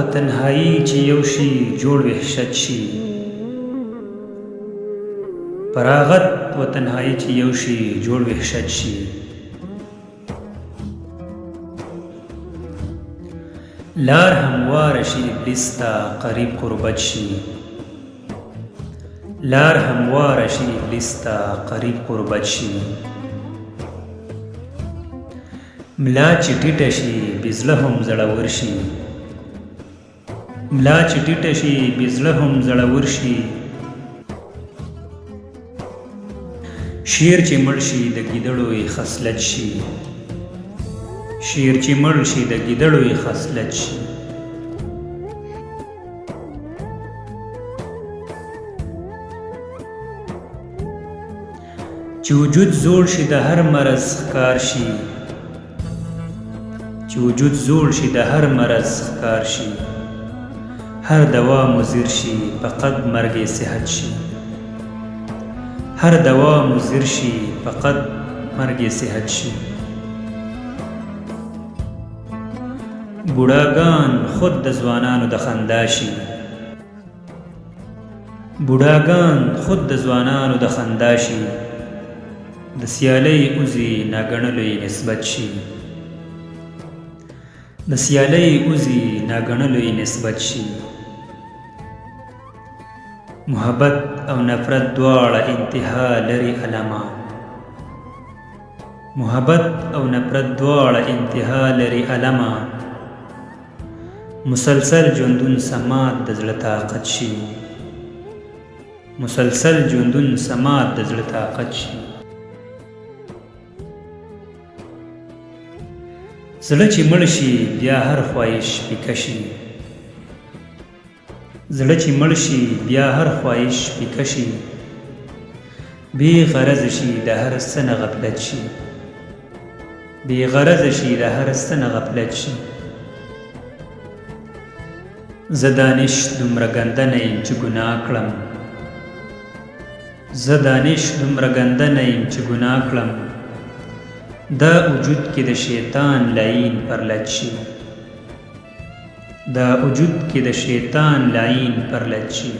و تنهایی چې یو شي جوړ وحشت شي فراغت و تنهایی چې یو شي جوړ وحشت شي لار هموار شي ابلیس ته قریب قربت شي لار هموار شي ابلیس ته قریب قربت شي ملا چې ټیټه شي بزله هم زړور شي ملا چې ټیټه شي بزله هم زړور شي شیر چې مړ شي د ګیدړو یې خصلت شي شیر چې مړ شي د ګیدړو یې خصلت شي چې وجود زوړ شي د هر مرض ښکار شي چې وجود زوړ شي د هر مرض ښکار شي هر دوا مضر شي فقط مرګ صحت شي هر دوا مضر شي فقط مرګ صحت شي بوډاګان خود د ځوانانو د خندا شي بوډاګان خود د ځوانانو د خندا شي د سیالۍ اوزي ناګڼلو یې نسبت شي د سیالۍ اوزي ناګڼلو یې نسبت شي محبت او نفرت دواړه انتها لري علما محبت او نفرت دواړه انتها لري علما مسلسل ژوندون سماعت د زړه طاقت شي مسلسل ژوندون سماعت د زړه طاقت شي زړه چې مړ شي بیا هر خواهش پیکه شي زړه چې مړ شي بیا هر خواهش پیکه شي بې غرض شي د هر څه نه غفلت شي بې غرض شي د هر څه نه غفلت شي زه دانش دومره ګنده نه یم چې ګناه کړم زه دانش دومره ګنده نه یم چې ګناه کړم دا وجود کې د شیطان لعین پرلت شي دا وجود کې د شیطان لعین پرلت شي